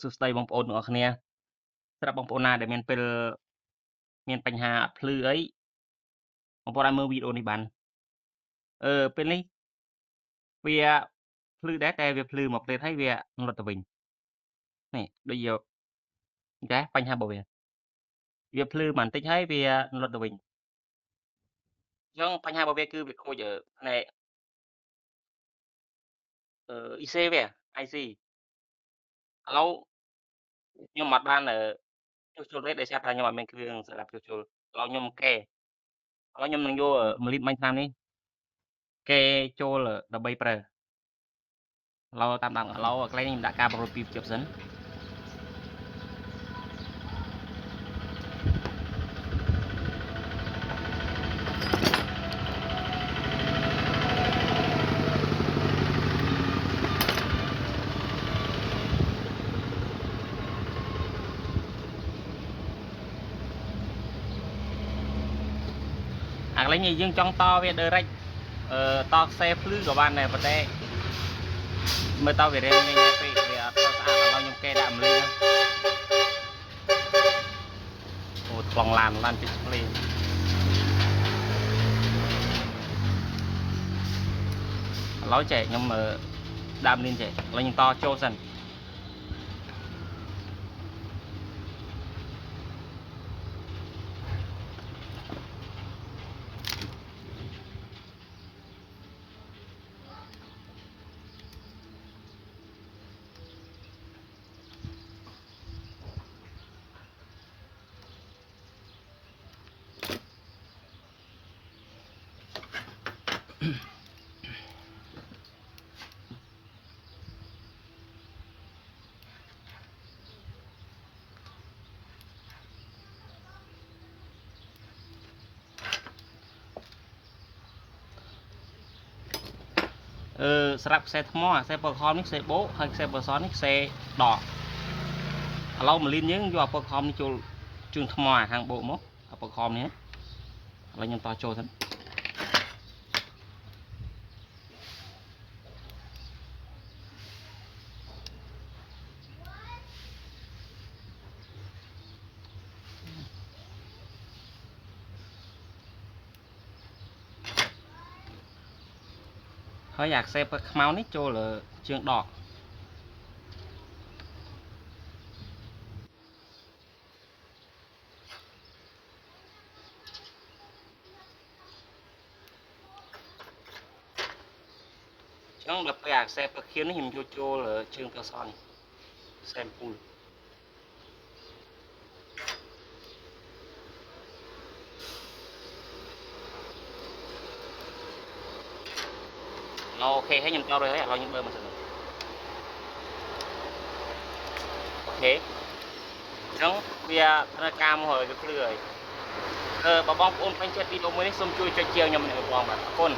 សួស្តីបងប្អូនទាំងអស់គ្នាសម្រាប់បងប្អូនណាដែលមានពេលមានបញ្ហាអត់ភ្លឺអីបងប្អូនអាចមើលវីដេអូនេះបានពេលនេះវាភ្លឺដែរតែវាភ្លឺមួយភ្លែតហើយវារត់ទៅវិញនេះដូចយកតែបញ្ហារបស់វាភ្លឺបន្តិចហើយវារត់ទៅវិញអញ្ចឹងបញ្ហារបស់វាគឺវាខូចផ្នែកIC វា IC ឥឡូវខ្ញុំអត់បានជួសជុលទេដោយសារតែខ្ញុំអត់មានគ្រឿងសម្រាប់ជួសជុលឥឡូវខ្ញុំកេឥឡូវខ្ញុំនឹងយក1លីត្របាញ់ថ្នាំនេះកេចូលដើម្បីប្រើឥឡូវតាមដានឥឡូវកន្លែងនេះខ្ញុំដាក់ការបង្រួតពីជិបសិនអាកន្លែងនេះយើងចង់តវា direct តខ្សែភ្លឺក៏បានដែរប៉ុន្តែមើលតវារាងញ៉ៃពេកវាអត់ស្អាតឥឡូវខ្ញុំកេដាក់1លីត្រអូថ្លង់ឡានពេជ្រភ្លេងឥឡូវចេះខ្ញុំដាក់1លីត្រចេះឥឡូវខ្ញុំតចូលសិនស្រាប់ខ្សែថ្មខ្សែពកខំនេះខ្សែបូកហើយខ្សែបសនេះខ្សែដកឥឡូវ1លីត្រយើងយកពកខំនេះចូលជើងថ្មខាងបូកមកពកខំនេះឥឡូវខ្ញុំតចូលសិនហើយអាខ្សែពកខ្មៅនេះចូលជើងដកចឹងដល់ពេលអាខ្សែពកខៀវនេះខ្ញុំយកចូលជើងពកសនេះខ្សែពូលអូខេហើយខ្ញុំតរួចហើយឥឡូវខ្ញុំបើមកសិនអូខេអញ្ចឹងវាត្រូវការមកហើយវាភ្លឺហើយបើបងប្អូនពេញចិត្តវីដេអូមួយនេះសូមជួយចុចជាវខ្ញុំម្នាក់បងបាទអរគុណ